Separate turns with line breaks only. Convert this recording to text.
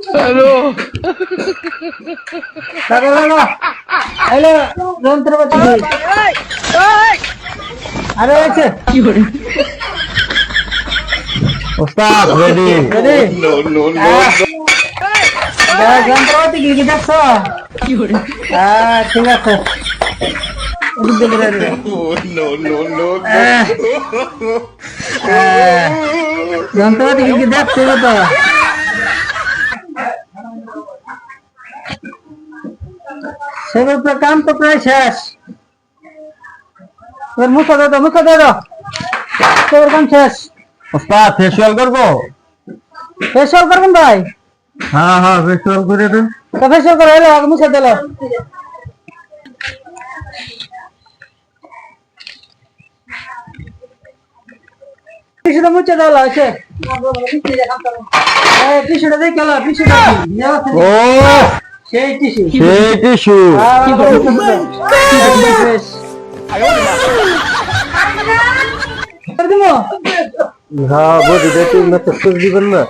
hello
লাগা লাগা hello যন্ত্রপাতি আরে আছে
কি করে
ওস্তাদ ready
ready
no no no
যন্ত্রপাতি কি কি দেখছো
কি করে
ঠিক আছে এদিকে বেরে রে
নো নো নো
যন্ত্রপাতি কি কি দেখছো তো সেগুলো কাম তো প্রায় শেষ এর মুখে দে দাও তোর কাম শেষ
ওস্তাদ ফেসিয়াল করবো
ফেসিয়াল করবেন ভাই
হ্যাঁ হ্যাঁ ফেসিয়াল করে দেন
তো ফেসিয়াল করে এলো আগে মুছে দিল টিস্যুটা মুছে দাও আছে টিস্যুটা দেখে গেল টিস্যুটা
ও
সেই টিস্যু
সেই টিস্যু হ্যাঁ বডি দেখুন না তো দিবেন না